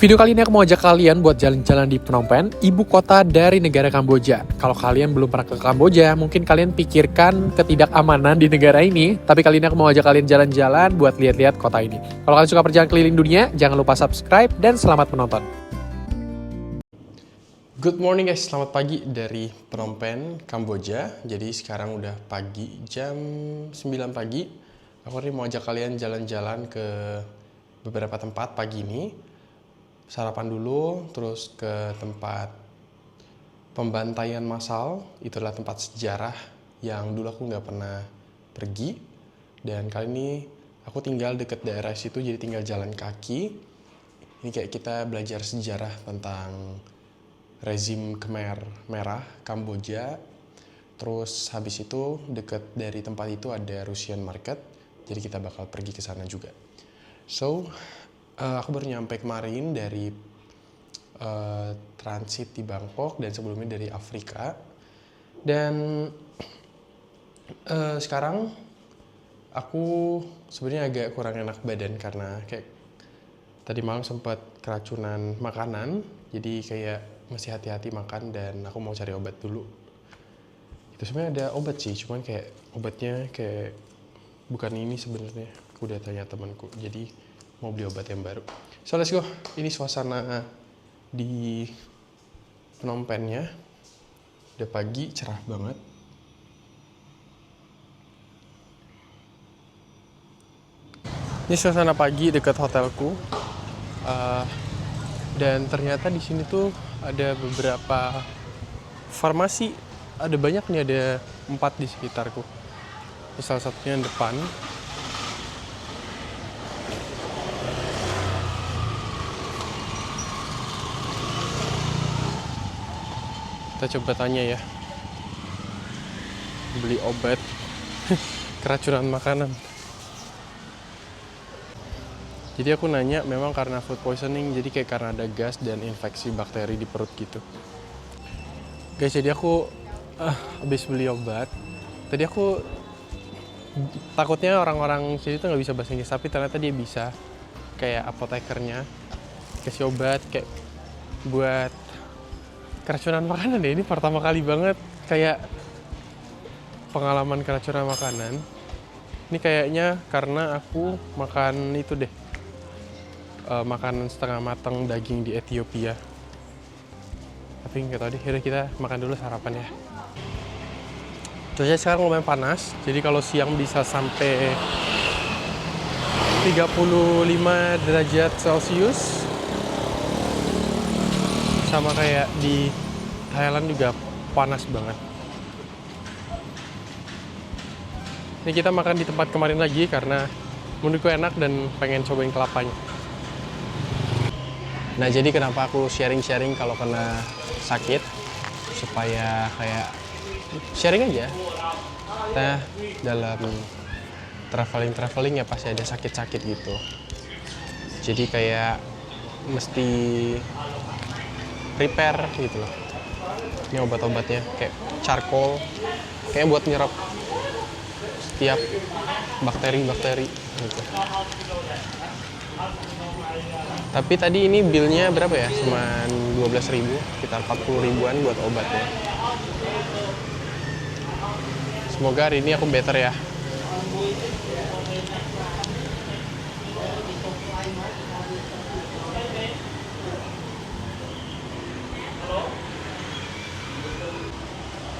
Video kali ini aku mau ajak kalian buat jalan-jalan di Phnom Penh, ibu kota dari negara Kamboja. Kalau kalian belum pernah ke Kamboja, mungkin kalian pikirkan ketidakamanan di negara ini. Tapi kali ini aku mau ajak kalian jalan-jalan buat lihat-lihat kota ini. Kalau kalian suka perjalanan keliling dunia, jangan lupa subscribe dan selamat menonton. Good morning guys, selamat pagi dari Phnom Penh, Kamboja. Jadi sekarang udah pagi, jam 9 pagi. Aku ini mau ajak kalian jalan-jalan ke beberapa tempat pagi ini. Sarapan dulu, terus ke tempat pembantaian massal. Itu adalah tempat sejarah yang dulu aku nggak pernah pergi. Dan kali ini aku tinggal deket daerah situ, jadi tinggal jalan kaki. Ini kayak kita belajar sejarah tentang rezim Khmer Merah, Kamboja. Terus habis itu deket dari tempat itu ada Russian Market. Jadi kita bakal pergi ke sana juga. So, aku baru nyampe kemarin dari transit di Bangkok dan sebelumnya dari Afrika. Dan sekarang aku sebenarnya agak kurang enak badan karena kayak tadi malam sempat keracunan makanan. Jadi kayak masih hati-hati makan dan aku mau cari obat dulu. Itu sebenarnya ada obat sih, cuman kayak obatnya kayak bukan ini sebenarnya. Aku udah tanya temanku. Jadi mau beli obat yang baru. So let's go. Ini suasana di Phnom Penh-nya. Udah pagi, cerah banget. Ini suasana pagi dekat hotelku. Dan ternyata di sini tuh ada beberapa farmasi. Ada banyak nih, ada 4 di sekitarku. Ini salah satunya yang depan. Kita coba tanya ya, beli obat keracunan makanan. Jadi aku nanya, memang karena food poisoning, jadi kayak karena ada gas dan infeksi bakteri di perut gitu. Guys, jadi aku habis beli obat. Tadi aku takutnya orang-orang sini tuh nggak bisa bahasa Inggris, tapi ternyata dia bisa. Kayak apotekernya kasih obat kayak buat keracunan makanan deh. Ini pertama kali banget kayak pengalaman keracunan makanan. Ini kayaknya karena aku makan itu deh, makanan setengah matang daging di Ethiopia. Tapi nggak tahu deh, yaudah kita makan dulu sarapan ya. Cuaca sekarang lumayan panas, jadi kalau siang bisa sampai 35 derajat Celcius. Sama kayak di Thailand juga panas banget. Ini kita makan di tempat kemarin lagi karena menurutku enak dan pengen cobain kelapanya. Nah, jadi kenapa aku sharing-sharing kalau kena sakit, supaya kayak sharing aja. Nah, dalam traveling ya pasti ada sakit-sakit gitu. Jadi kayak mesti prepare gitu loh. Ini obat-obatnya kayak charcoal, kayak buat nyerap setiap bakteri-bakteri gitu. Tapi tadi ini billnya berapa ya? Cuman 12.000, sekitar 40 ribuan buat obatnya. Semoga hari ini aku better ya.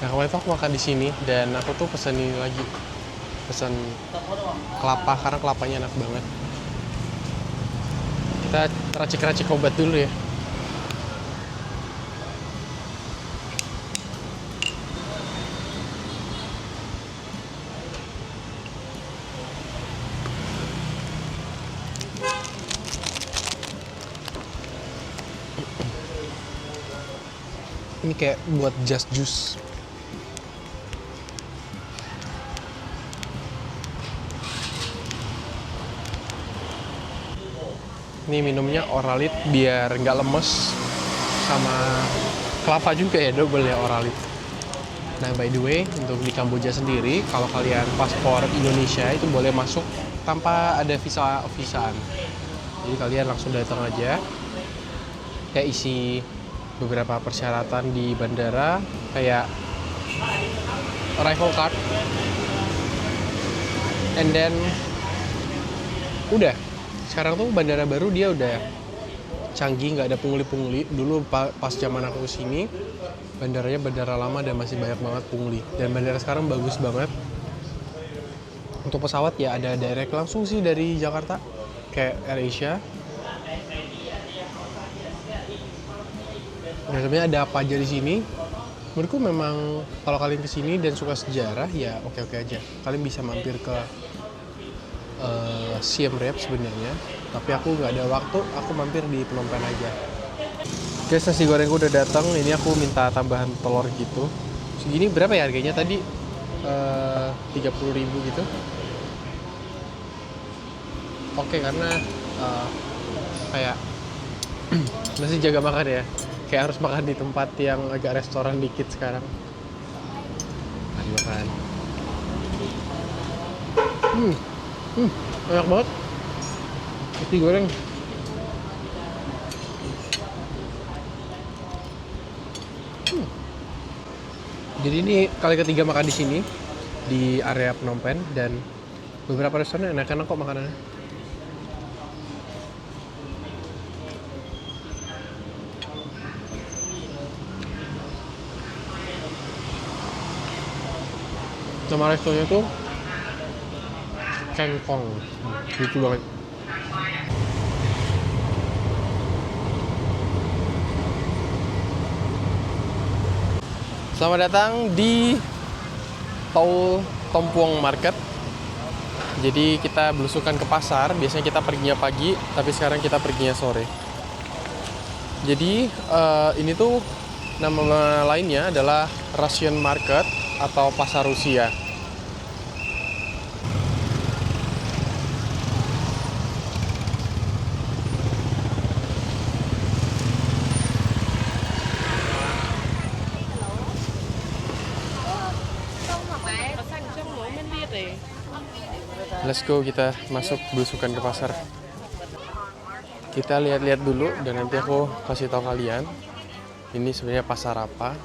Nah, kemarin tuh aku makan di sini dan aku tuh pesen ini lagi, pesen kelapa karena kelapanya enak banget. Kita racik-racik obat dulu ya. Ini kayak buat just juice. Ini minumnya Oralit biar nggak lemes, sama kelapa juga ya, double ya Oralit. Nah, by the way, untuk di Kamboja sendiri, kalau kalian paspor Indonesia itu boleh masuk tanpa ada visaan. Jadi kalian langsung datang aja, kayak isi beberapa persyaratan di bandara, kayak arrival card, and then udah. Sekarang tuh bandara baru dia udah canggih, nggak ada pungli-pungli. Dulu pas zaman aku kesini, bandaranya bandara lama dan masih banyak banget pungli. Dan bandara sekarang bagus banget. Untuk pesawat ya ada direct langsung sih dari Jakarta, kayak AirAsia. Nah, sebenarnya ada apa aja di sini? Menurutku memang kalau kalian kesini dan suka sejarah ya oke-oke aja. Kalian bisa mampir ke Siem Reap sebenarnya, tapi aku nggak ada waktu, aku mampir di Phnom Penh aja. Guys, nasi gorengku udah datang. Ini aku minta tambahan telur gitu. Segini berapa ya harganya tadi? 30.000 gitu. Oke, karena kayak masih jaga makan ya. Kayak harus makan di tempat yang agak restoran dikit sekarang. Mari makan. Enak banget. Nasi goreng. Jadi ini kali ketiga makan di sini di area Phnom Penh, dan beberapa restoran enak-enak kok makanannya. Nama restonya tuh Kengkong, lucu banget. Selamat datang di Tol Tompuong Market. Jadi kita belusukan ke pasar. Biasanya kita perginya pagi, tapi sekarang kita perginya sore. Jadi ini tuh nama lainnya adalah Russian Market atau pasar Rusia. Let's go, kita masuk belusukan ke pasar. Kita lihat-lihat dulu dan nanti aku kasih tahu kalian ini sebenarnya pasar apa.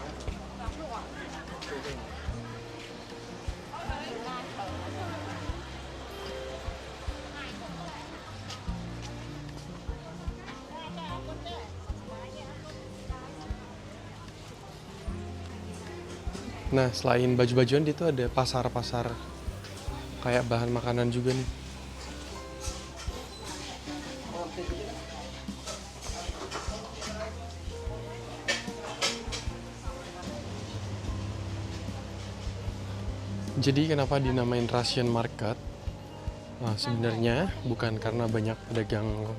Nah, selain baju-bajuan itu ada pasar-pasar kayak bahan makanan juga nih. Jadi kenapa dinamain Russian Market? Nah, sebenarnya bukan karena banyak pedagang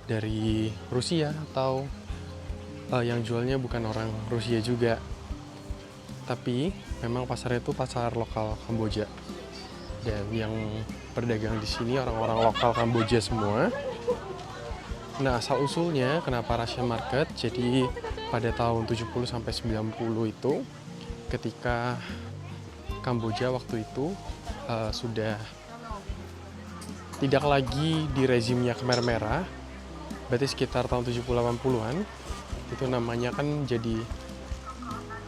dari Rusia atau yang jualnya bukan orang Rusia juga. Tapi memang pasarnya itu pasar lokal Kamboja. Dan yang berdagang di sini orang-orang lokal Kamboja semua. Nah, asal usulnya kenapa Russian Market? Jadi pada tahun 70 sampai 90 itu ketika Kamboja waktu itu sudah tidak lagi di rezimnya Khmer Merah, berarti sekitar tahun 70-80-an, itu namanya kan jadi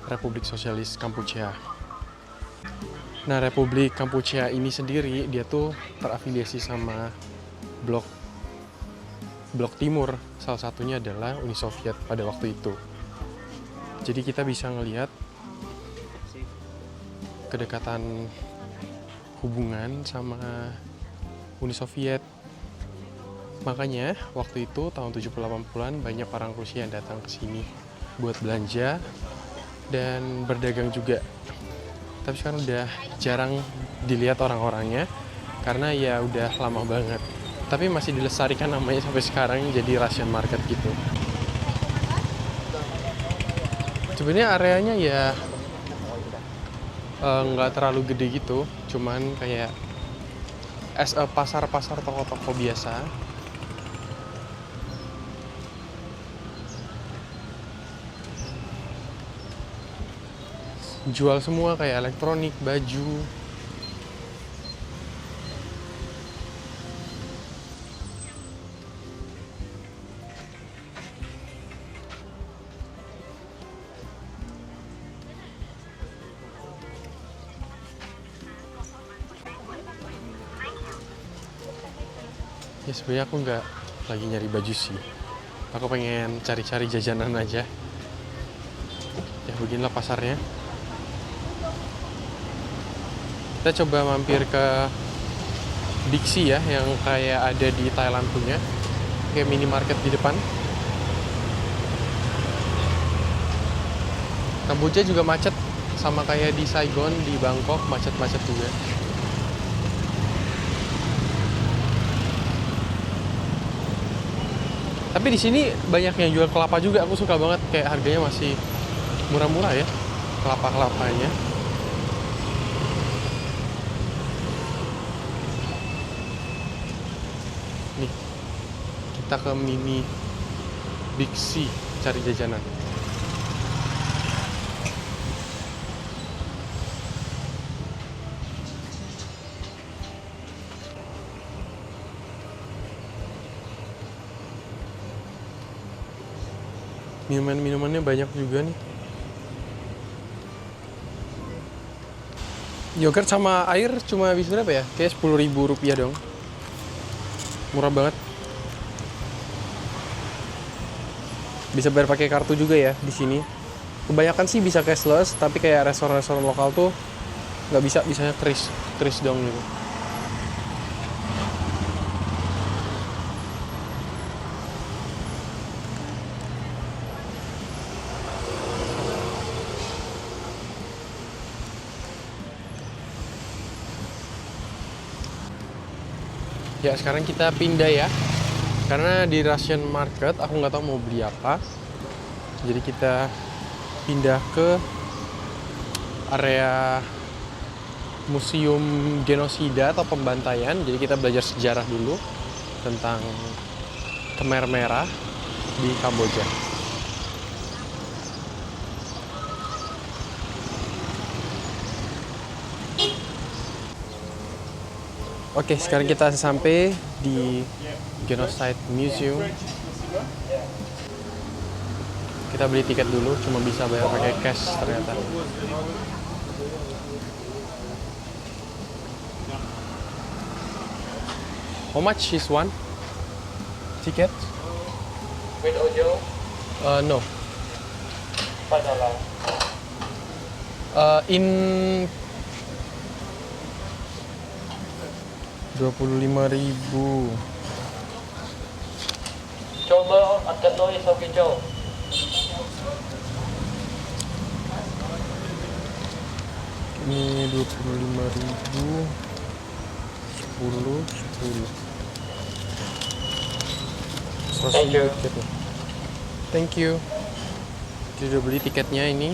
Republik Sosialis Kampuchea. Nah, Republik Kampuchea ini sendiri, dia tuh terafiliasi sama blok timur, salah satunya adalah Uni Soviet pada waktu itu. Jadi kita bisa ngelihat kedekatan hubungan sama Uni Soviet. Makanya waktu itu tahun 70-80-an banyak orang Rusia yang datang ke sini buat belanja dan berdagang juga. Tapi sekarang udah jarang dilihat orang-orangnya karena ya udah lama banget. Tapi masih dilestarikan namanya sampai sekarang jadi Russian Market gitu. Sebenarnya areanya ya nggak terlalu gede gitu, cuman kayak pasar-pasar toko-toko biasa. Jual semua kayak elektronik, baju. Ya sebenarnya aku nggak lagi nyari baju sih. Aku pengen cari-cari jajanan aja. Ya beginilah pasarnya. Kita coba mampir ke Bixi ya, yang kayak ada di Thailand punya. Kayak minimarket di depan. Kamboja juga macet, sama kayak di Saigon, di Bangkok, macet-macet juga. Tapi di sini banyak yang jual kelapa juga, aku suka banget, kayak harganya masih murah-murah ya, kelapa-kelapanya. Nih, kita ke mini Bixi cari jajanan. Minuman-minumannya banyak juga nih. Yogurt sama air cuma habis berapa ya? Kayak 10.000 rupiah dong. Murah banget. Bisa bayar pakai kartu juga ya di sini. Kebanyakan sih bisa cashless, tapi kayak restoran-restoran lokal tuh nggak bisa, bisanya kris dong gitu. Ya sekarang kita pindah ya, karena di Russian Market aku nggak tahu mau beli apa. Jadi kita pindah ke area Museum Genosida atau Pembantaian. Jadi kita belajar sejarah dulu tentang Khmer Merah di Kamboja. Oke, sekarang kita sampai di Genocide Museum. Kita beli tiket dulu, cuma bisa bayar pakai cash ternyata. How much is one ticket? With audio, No. $5. In 25.000. Coba angkat noise of hijau. Ini 25.000. 10. Thank you. Tiketnya. Thank you. Kita udah beli tiketnya ini.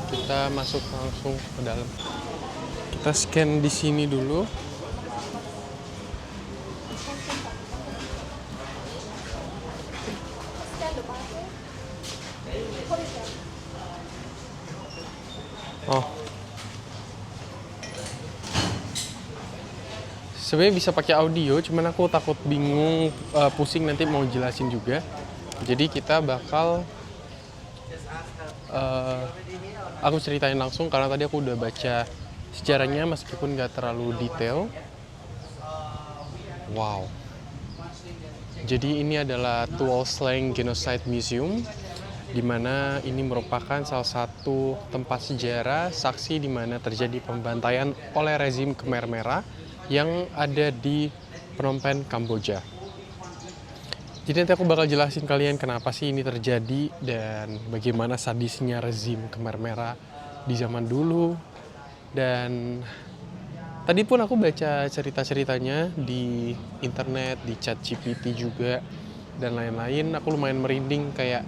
Kita masuk langsung ke dalam. Kita scan di sini dulu. Oh. Sebenarnya bisa pakai audio, cuman aku takut bingung, pusing nanti mau jelasin juga. Jadi kita bakal aku ceritain langsung karena tadi aku udah baca sejarahnya meskipun nggak terlalu detail. Wow. Jadi ini adalah Tuol Sleng Genocide Museum, di mana ini merupakan salah satu tempat sejarah saksi di mana terjadi pembantaian oleh rezim Khmer Merah yang ada di Phnom Penh, Kamboja. Jadi nanti aku bakal jelasin kalian kenapa sih ini terjadi dan bagaimana sadisnya rezim Khmer Merah di zaman dulu. Dan tadi pun aku baca cerita-ceritanya di internet, di ChatGPT juga, dan lain-lain. Aku lumayan merinding, kayak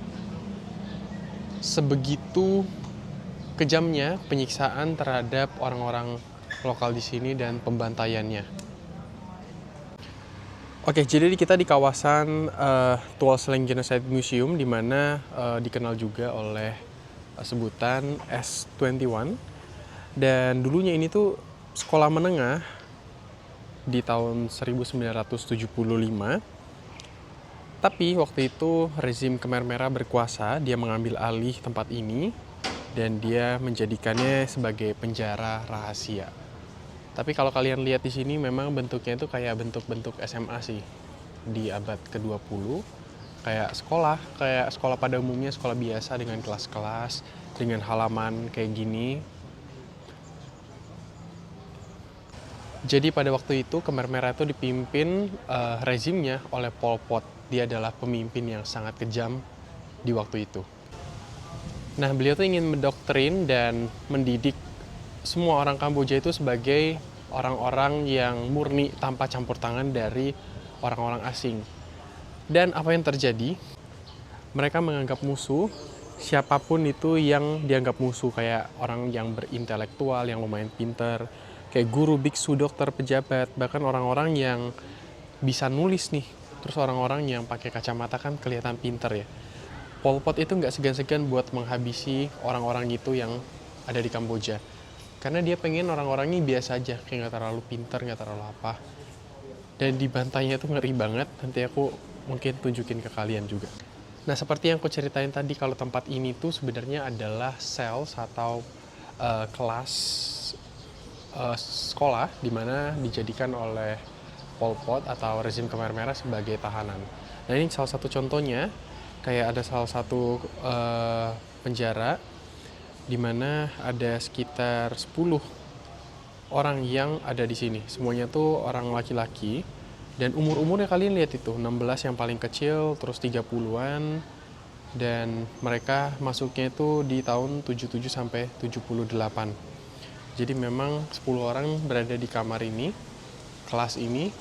sebegitu kejamnya penyiksaan terhadap orang-orang lokal di sini dan pembantaiannya. Oke, jadi kita di kawasan Tuol Sleng Genocide Museum, di mana dikenal juga oleh sebutan S21. Dan dulunya ini tuh sekolah menengah di tahun 1975. Tapi waktu itu rezim Khmer Merah berkuasa, dia mengambil alih tempat ini dan dia menjadikannya sebagai penjara rahasia. Tapi kalau kalian lihat di sini memang bentuknya itu kayak bentuk-bentuk SMA sih. di abad ke-20. Kayak sekolah pada umumnya, sekolah biasa dengan kelas-kelas, dengan halaman kayak gini. Jadi pada waktu itu Khmer Merah itu dipimpin rezimnya oleh Pol Pot. Dia adalah pemimpin yang sangat kejam di waktu itu. Nah, beliau tuh ingin mendoktrin dan mendidik semua orang Kamboja itu sebagai orang-orang yang murni tanpa campur tangan dari orang-orang asing. Dan apa yang terjadi? Mereka menganggap musuh siapapun itu yang dianggap musuh, kayak orang yang berintelektual, yang lumayan pinter, kayak guru, biksu, dokter, pejabat, bahkan orang-orang yang bisa nulis nih. Terus orang-orang yang pakai kacamata kan kelihatan pinter ya. Pol Pot itu nggak segan-segan buat menghabisi orang-orang itu yang ada di Kamboja. Karena dia pengen orang-orang ini biasa aja, kayak nggak terlalu pinter, nggak terlalu apa. Dan dibantainya tuh ngeri banget, nanti aku mungkin tunjukin ke kalian juga. Nah, seperti yang aku ceritain tadi, kalau tempat ini tuh sebenarnya adalah cells atau kelas sekolah di mana dijadikan oleh Pol Pot atau rezim Khmer Merah sebagai tahanan. Nah, ini salah satu contohnya, kayak ada salah satu penjara di mana ada sekitar 10 orang yang ada di sini. Semuanya tuh orang laki-laki. Dan umur-umurnya kalian lihat itu, 16 yang paling kecil, terus 30-an. Dan mereka masuknya itu di tahun 77 sampai 78. Jadi memang 10 orang berada di kamar ini, kelas ini,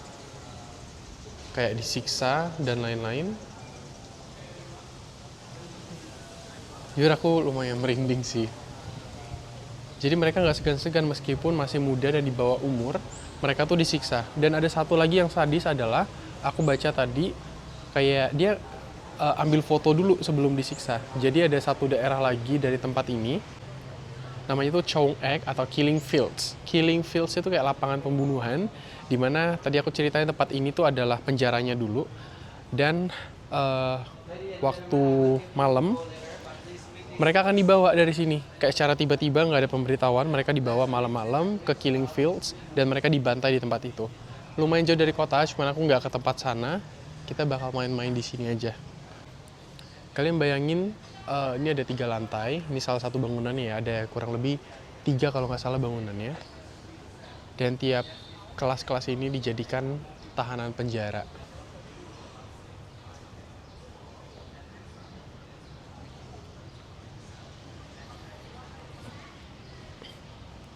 kayak disiksa dan lain-lain. Jujur aku lumayan merinding sih. Jadi mereka nggak segan-segan meskipun masih muda dan di bawah umur, mereka tuh disiksa. Dan ada satu lagi yang sadis adalah, aku baca tadi, kayak dia ambil foto dulu sebelum disiksa. Jadi ada satu daerah lagi dari tempat ini, namanya itu Chong Ek atau Killing Fields. Killing Fields itu kayak lapangan pembunuhan, dimana tadi aku ceritain tempat ini tuh adalah penjaranya dulu. Dan waktu malam, mereka akan dibawa dari sini. Kayak secara tiba-tiba, nggak ada pemberitahuan, mereka dibawa malam-malam ke Killing Fields dan mereka dibantai di tempat itu. Lumayan jauh dari kota, cuman aku nggak ke tempat sana. Kita bakal main-main di sini aja. Kalian bayangin, ini ada 3 lantai. Ini salah satu bangunannya ya, ada kurang lebih 3 kalau nggak salah bangunannya. Dan tiap kelas-kelas ini dijadikan tahanan penjara.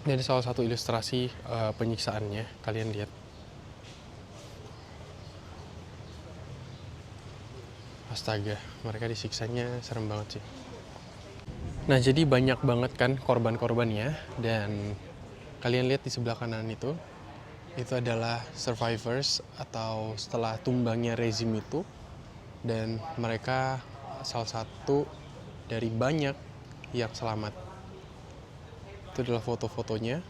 Ini salah satu ilustrasi penyiksaannya, kalian lihat. Astaga, mereka disiksanya serem banget sih. Nah, jadi banyak banget kan korban-korbannya, dan kalian lihat di sebelah kanan itu adalah survivors atau setelah tumbangnya rezim itu, dan mereka salah satu dari banyak yang selamat. Itu adalah foto-fotonya.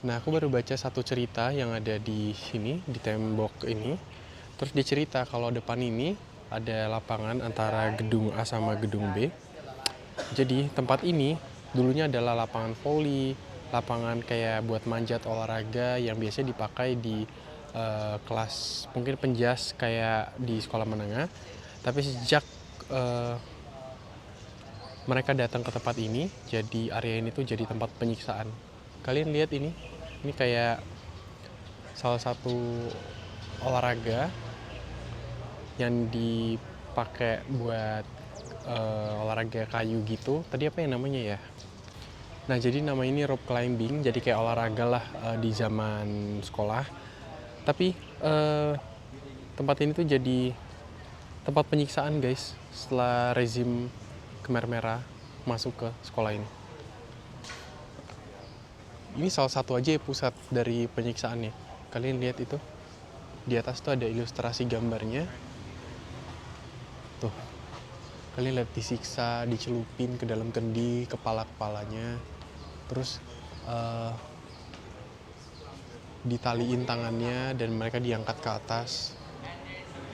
Nah, aku baru baca satu cerita yang ada di sini, di tembok ini. Terus dia cerita kalau depan ini ada lapangan antara gedung A sama gedung B. Jadi tempat ini dulunya adalah lapangan voli, lapangan kayak buat manjat olahraga yang biasanya dipakai di kelas mungkin penjas kayak di sekolah menengah. Tapi sejak mereka datang ke tempat ini, jadi area ini tuh jadi tempat penyiksaan. Kalian lihat ini kayak salah satu olahraga yang dipakai buat olahraga kayu gitu. Tadi apa yang namanya ya? Nah, jadi nama ini rope climbing, jadi kayak olahraga lah di zaman sekolah. Tapi tempat ini tuh jadi tempat penyiksaan guys, setelah rezim Khmer Merah masuk ke sekolah ini. Ini salah satu aja ya pusat dari penyiksaannya. Kalian lihat itu, di atas tuh ada ilustrasi gambarnya. Tuh, kalian lihat disiksa, dicelupin ke dalam kendi, kepala-kepalanya. Terus ditaliin tangannya dan mereka diangkat ke atas.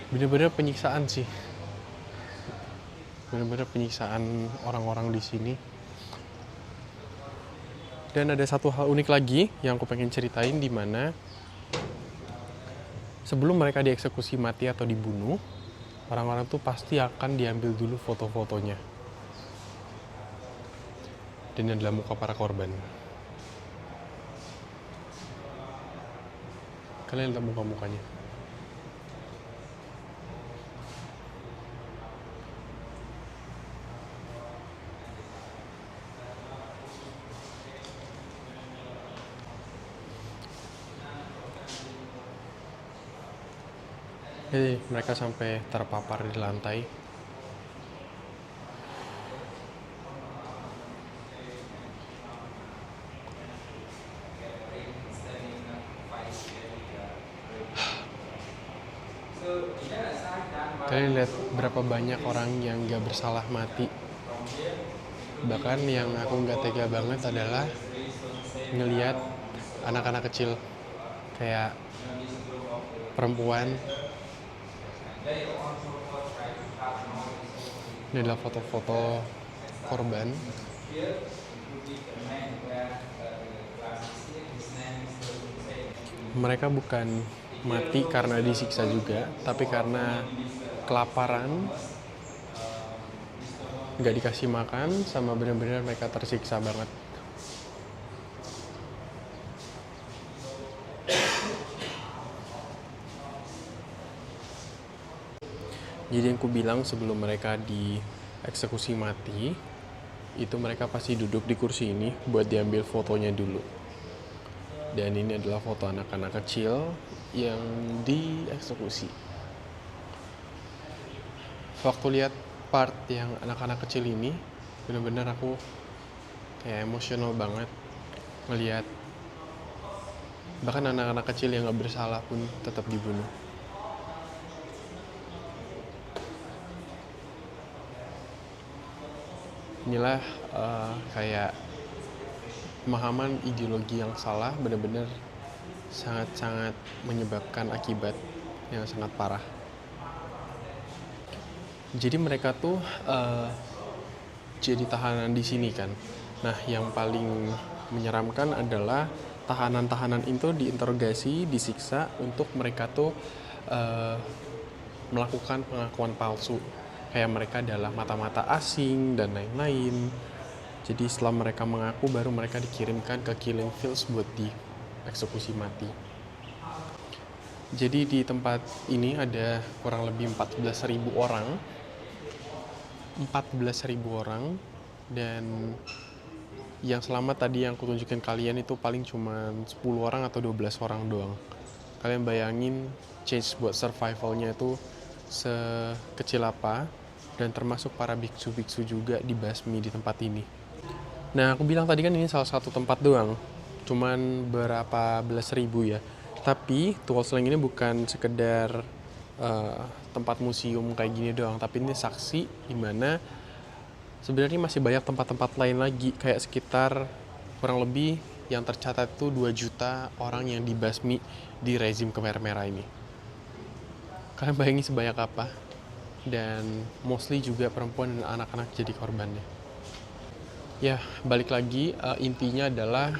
Bener-bener penyiksaan sih. Bener-bener penyiksaan orang-orang di sini. Dan ada satu hal unik lagi yang aku pengen ceritain, di mana sebelum mereka dieksekusi mati atau dibunuh, orang-orang tuh pasti akan diambil dulu foto-fotonya. Dan ini adalah muka para korban. Kalian lihat muka-mukanya. Jadi mereka sampai terpapar di lantai. Kalian lihat berapa banyak orang yang gak bersalah mati. Bahkan yang aku gak tega banget adalah ngelihat anak-anak kecil kayak perempuan. Ini adalah foto-foto korban. Mereka bukan mati karena disiksa juga, tapi karena kelaparan, nggak dikasih makan, sama benar-benar mereka tersiksa banget. Jadi yang ku bilang sebelum mereka dieksekusi mati, itu mereka pasti duduk di kursi ini buat diambil fotonya dulu. Dan ini adalah foto anak-anak kecil yang dieksekusi. Waktu lihat part yang anak-anak kecil ini, benar-benar aku kayak emosional banget ngelihat bahkan anak-anak kecil yang gak bersalah pun tetap dibunuh. Inilah kayak pemahaman ideologi yang salah, benar-benar sangat-sangat menyebabkan akibat yang sangat parah. Jadi mereka tuh jadi tahanan di sini kan. Nah, yang paling menyeramkan adalah tahanan-tahanan itu diinterogasi, disiksa untuk mereka tuh melakukan pengakuan palsu. Kayak mereka adalah mata-mata asing dan lain-lain. Jadi setelah mereka mengaku, baru mereka dikirimkan ke killing fields buat dieksekusi mati. Jadi di tempat ini ada kurang lebih 14.000 orang. 14.000 orang. Dan yang selamat tadi yang aku tunjukin kalian itu paling cuma 10 orang atau 12 orang doang. Kalian bayangin chance buat survivalnya itu sekecil apa. Dan termasuk para biksu-biksu juga dibasmi di tempat ini. Nah, aku bilang tadi kan ini salah satu tempat doang. Cuman berapa belas ribu ya. Tapi Tuol Sleng ini bukan sekedar tempat museum kayak gini doang. Tapi ini saksi dimana sebenarnya masih banyak tempat-tempat lain lagi. Kayak sekitar kurang lebih yang tercatat itu 2 juta orang yang dibasmi di rezim Khmer Merah ini. Kalian bayangin sebanyak apa? Dan mostly juga perempuan dan anak-anak jadi korbannya. Ya, balik lagi, intinya adalah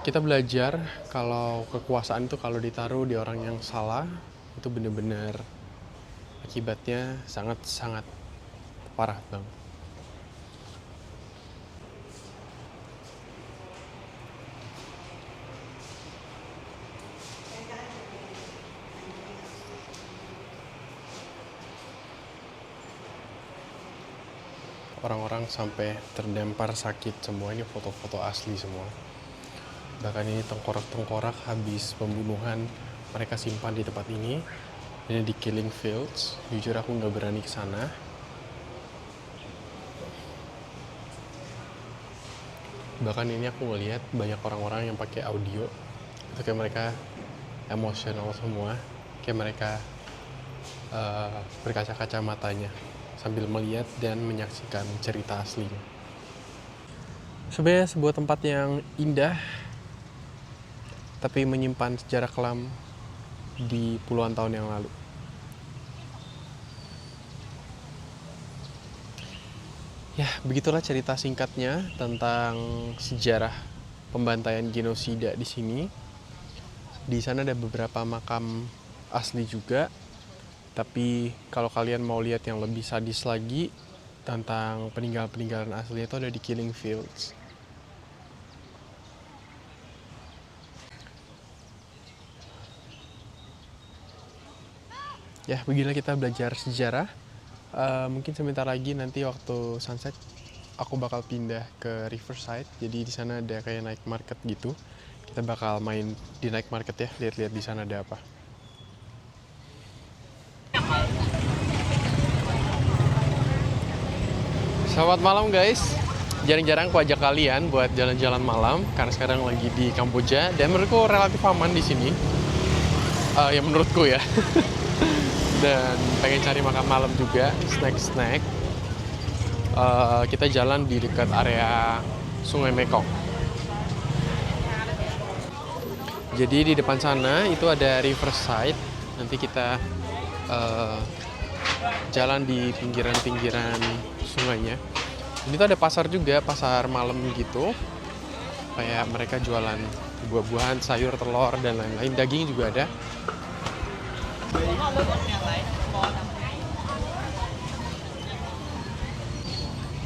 kita belajar kalau kekuasaan itu kalau ditaruh di orang yang salah, itu benar-benar akibatnya sangat-sangat parah banget. Orang-orang sampai terdampar sakit semua. Ini foto-foto asli semua. Bahkan ini tengkorak-tengkorak habis pembunuhan mereka simpan di tempat ini. Ini di killing fields. Jujur aku nggak berani ke sana. Bahkan ini aku ngeliat banyak orang-orang yang pakai audio. Itu kayak mereka emosional semua. Kayak mereka berkaca-kaca matanya sambil melihat dan menyaksikan cerita aslinya. Sebenarnya sebuah tempat yang indah, tapi menyimpan sejarah kelam di puluhan tahun yang lalu. Ya, begitulah cerita singkatnya tentang sejarah pembantaian genosida di sini. Di sana ada beberapa makam asli juga. Tapi kalau kalian mau lihat yang lebih sadis lagi tentang peninggalan-peninggalan asli itu ada di Killing Fields. Ya, beginilah kita belajar sejarah. Mungkin sebentar lagi nanti waktu sunset aku bakal pindah ke Riverside. Jadi di sana ada kayak night market gitu. Kita bakal main di night market ya, lihat-lihat di sana ada apa. Selamat malam guys. Jarang-jarang aku ajak kalian buat jalan-jalan malam karena sekarang lagi di Kamboja dan menurutku relatif aman di sini. Ya menurutku ya. Dan pengen cari makan malam juga, snack-snack. Kita jalan di dekat area Sungai Mekong. Jadi di depan sana itu ada Riverside. Nanti kita jalan di pinggiran-pinggiran sungainya. Ini tuh ada pasar juga, pasar malam gitu. Kayak mereka jualan buah-buahan, sayur, telur, dan lain-lain. Daging juga ada.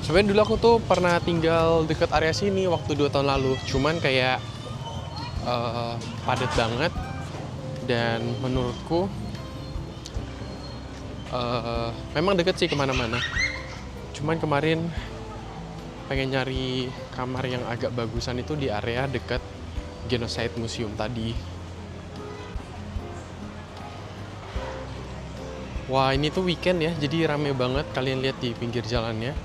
Sebenarnya dulu aku tuh pernah tinggal dekat area sini waktu 2 tahun lalu. Cuman kayak padat banget. Dan menurutku memang deket sih kemana-mana. Cuman kemarin pengen nyari kamar yang agak bagusan itu di area dekat Genocide Museum tadi. Wah, ini tuh weekend ya, jadi rame banget. Kalian lihat di pinggir jalannya.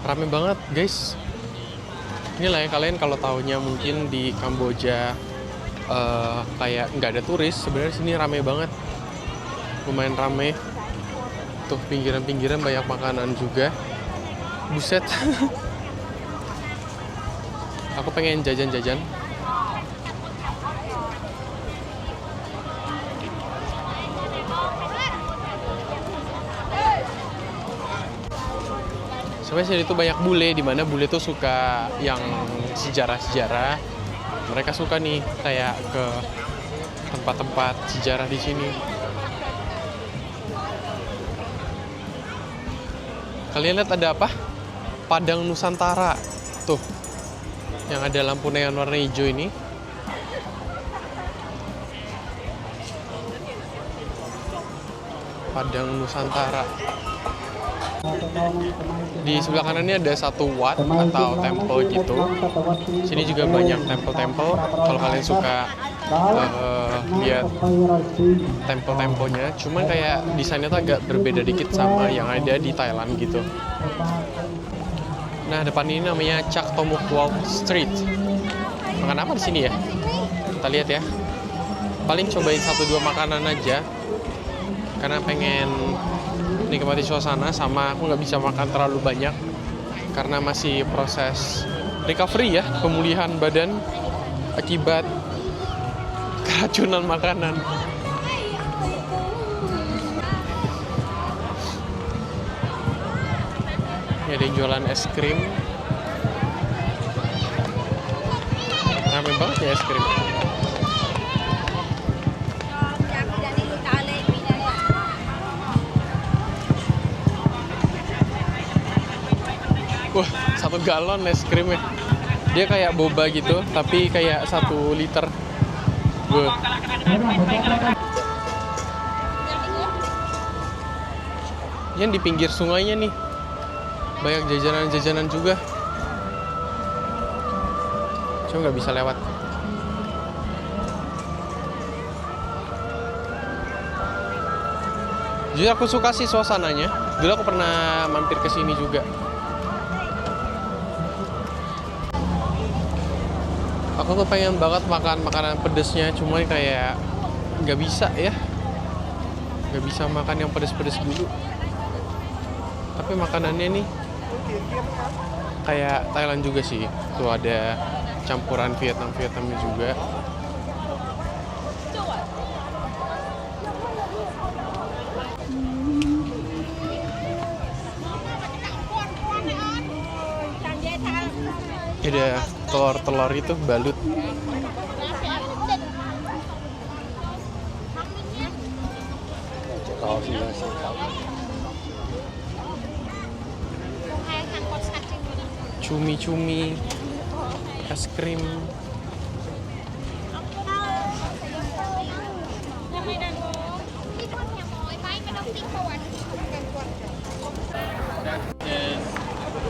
Rame banget guys. Inilah ya kalian kalau taunya mungkin di Kamboja kayak nggak ada turis, sebenarnya sini rame banget, lumayan rame. Tuh pinggiran-pinggiran banyak makanan juga. Buset. Aku pengen jajan-jajan. Sebenarnya sini tuh banyak bule, di mana bule tuh suka yang sejarah-sejarah. Mereka suka nih kayak ke tempat-tempat sejarah di sini. Kalian lihat ada apa? Padang Nusantara. Tuh. Yang ada lampu neon warna hijau ini. Padang Nusantara. Di sebelah kanan ini ada satu wat atau temple gitu. Sini juga banyak temple-temple. Kalau kalian suka lihat temple-templenya, cuman kayak desainnya tuh agak berbeda dikit sama yang ada di Thailand gitu. Nah, depan ini namanya Chak Tomuk Walk Street. Makan apa di sini ya? Kita lihat ya. Paling cobain 1-2 makanan aja. Karena pengen nikmati suasana, sama aku nggak bisa makan terlalu banyak karena masih proses recovery ya, pemulihan badan akibat keracunan makanan. Ini ada yang jualan es krim. Ramai banget ya es krim. Wah, 1 galon es krimnya. Dia kayak boba gitu, tapi kayak 1 liter. Wah. Yang di pinggir sungainya nih. Banyak jajanan-jajanan juga. Cuma nggak bisa lewat. Jujur aku suka sih suasananya. Dulu aku pernah mampir ke sini juga. Aku tuh pengen banget makan makanan pedesnya, cuma kayak nggak bisa ya. Nggak bisa makan yang pedes-pedes dulu. Tapi makanannya nih kayak Thailand juga sih. Tuh ada campuran Vietnamnya juga. Ada telur-telur itu balut. Cumi-cumi, es krim.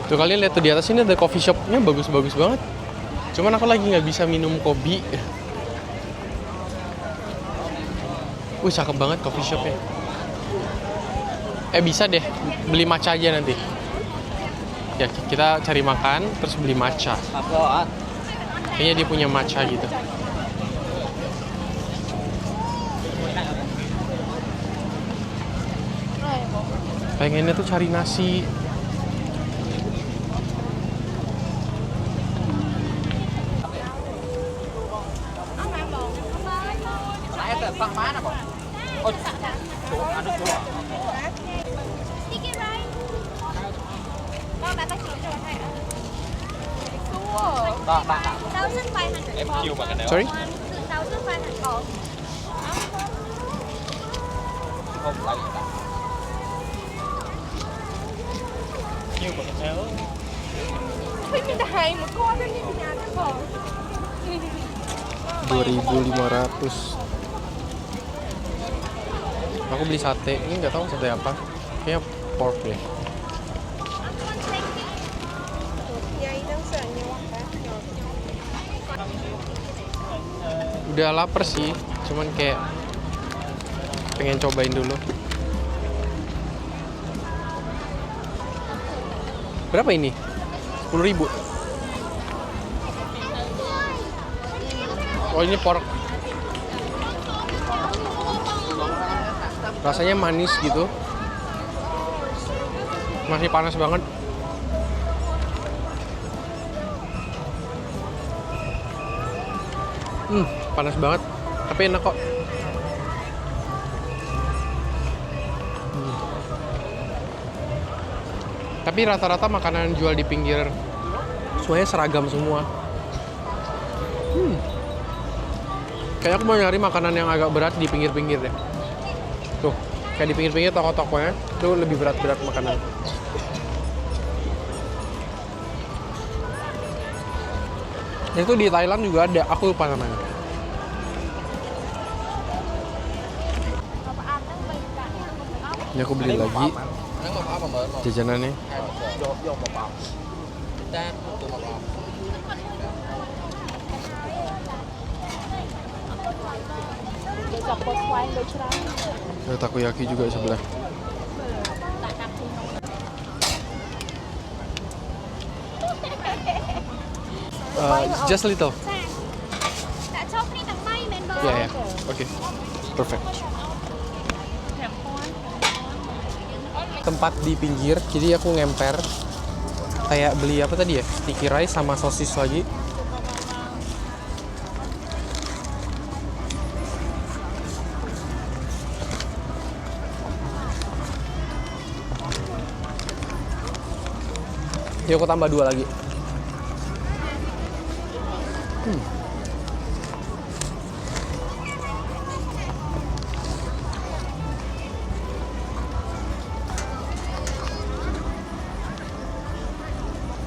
Tuh kalian lihat tuh di atas ini ada coffee shopnya bagus-bagus banget. Cuman aku lagi nggak bisa minum kopi. Cakep banget coffee shopnya. Bisa deh beli matcha aja nanti. Ya kita cari makan terus beli matcha. Kayaknya dia punya matcha gitu. Pengennya tuh cari nasi. Sorry? $2.500. Aku beli sate, ini nggak tahu sate apa. Kayaknya pork deh. Udah lapar sih, cuman kayak pengen cobain dulu. Berapa ini? 10.000. Oh ini pork. Rasanya manis gitu. Masih panas banget. Panas banget, tapi enak kok. Tapi rata-rata makanan jual di pinggir semuanya seragam semua. Kayaknya aku mau nyari makanan yang agak berat di pinggir-pinggir deh. Tuh, kayak di pinggir-pinggir toko-tokonya itu lebih berat-berat makanan. Itu di Thailand juga ada, aku lupa namanya. Ini aku beli lagi jajanannya. Ada takoyaki juga sebelah. Just a little. Yeah. Okay. Perfect. Tempat di pinggir, jadi aku ngemper. Kayak beli apa tadi ya? Sticky rice sama sosis lagi. Jadi aku tambah 2 lagi.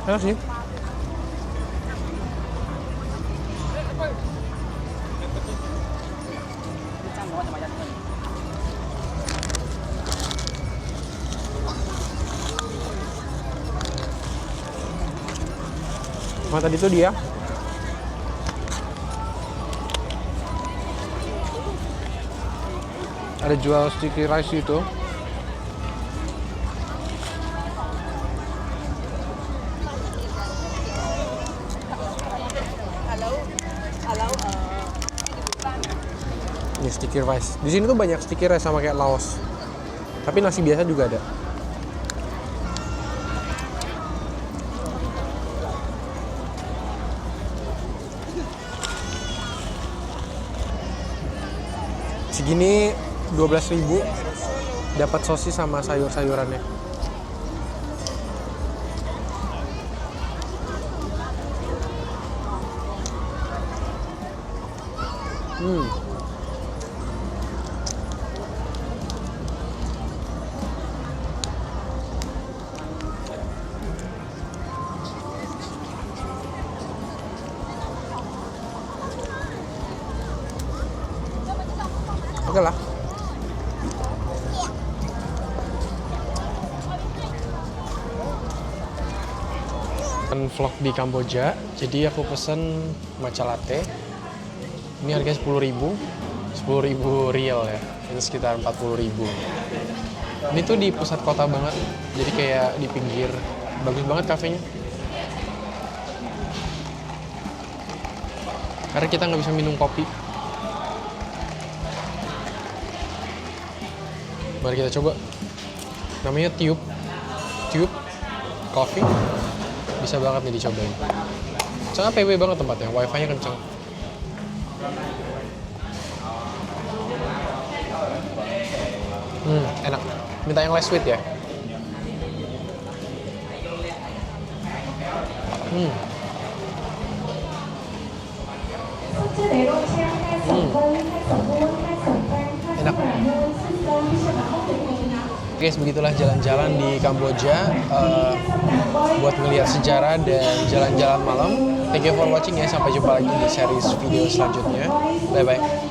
Enak sih. Tadi itu dia ada jual sticky rice itu. Ini sticky rice. Di sini tuh banyak sticky rice sama kayak Laos. Tapi nasi biasa juga ada. Segini 12.000. dapat sosis sama sayur-sayurannya. Oke lah. Vlog di Kamboja, jadi aku pesen matcha latte. Ini harganya 10.000 rial ya, itu sekitar 40.000. Ini tuh di pusat kota banget, jadi kayak di pinggir. Bagus banget kafenya. Karena kita nggak bisa minum kopi. Mari kita coba. Namanya Tube Coffee. Bisa banget nih dicobain. Sangat PW banget tempatnya, wifi-nya kenceng. Enak. Minta yang less sweet ya. Enak. Guys, begitulah jalan-jalan di Kamboja buat melihat sejarah dan jalan-jalan malam. Thank you for watching ya. Sampai jumpa lagi di series video selanjutnya. Bye-bye.